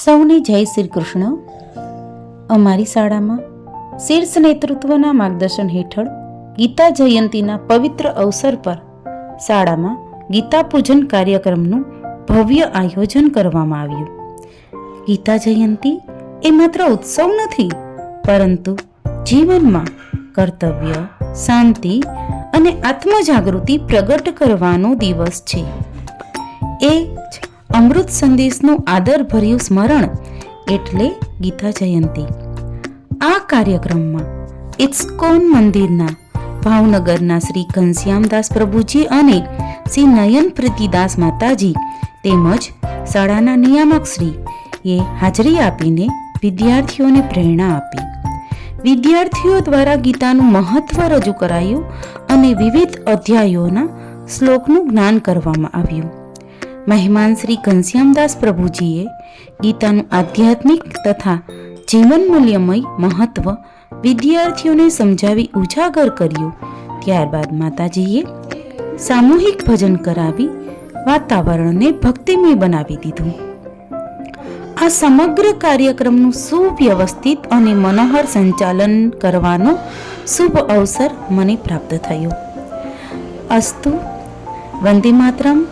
સૌને જય શ્રી કૃષ્ણ. અમારી શાળામાં શીર્ષ નેતૃત્વના માર્ગદર્શન હેઠળ ગીતા જયંતીના પવિત્ર અવસર પર શાળામાં ગીતા પૂજન કાર્યક્રમનું ભવ્ય આયોજન કરવામાં આવ્યું. ગીતા જયંતી એ માત્ર ઉત્સવ નથી, પરંતુ જીવનમાં કર્તવ્ય, શાંતિ અને આત્મજાગૃતિ પ્રગટ કરવાનો દિવસ છે. એ જ અમૃત સંદેશનું આદરભર્યું સ્મરણ એટલે ગીતા જયંતી. આ કાર્યક્રમમાં ઇસ્કોન મંદિરના ભાવનગરના શ્રી ઘનશ્યામદાસ પ્રભુજી અને શ્રી નયન પ્રીતિદાસ માતાજી તેમજ શાળાના નિયામક શ્રી એ હાજરી આપીને વિદ્યાર્થીઓને પ્રેરણા આપી. વિદ્યાર્થીઓ દ્વારા ગીતાનું મહત્વ રજૂ કરાયું અને વિવિધ અધ્યાયોના શ્લોકનું જ્ઞાન કરવામાં આવ્યું. મહેમાન શ્રી ઘનશ્યામદાસ પ્રભુજીએ ગીતાનું આધ્યાત્મિક તથા જીવન મૂલ્યમય મહત્વ વિદ્યાર્થીઓને સમજાવી ઉજાગર કર્યું. ત્યારબાદ માતાજીએ સામૂહિક ભજન કરાવી વાતાવરણને ભક્તિમય બનાવી દીધું. આ સમગ્ર કાર્યક્રમનું સુવ્યવસ્થિત અને મનોહર સંચાલન કરવાનો શુભ અવસર મને પ્રાપ્ત થયો. અસ્તુ. વંદે માતરમ.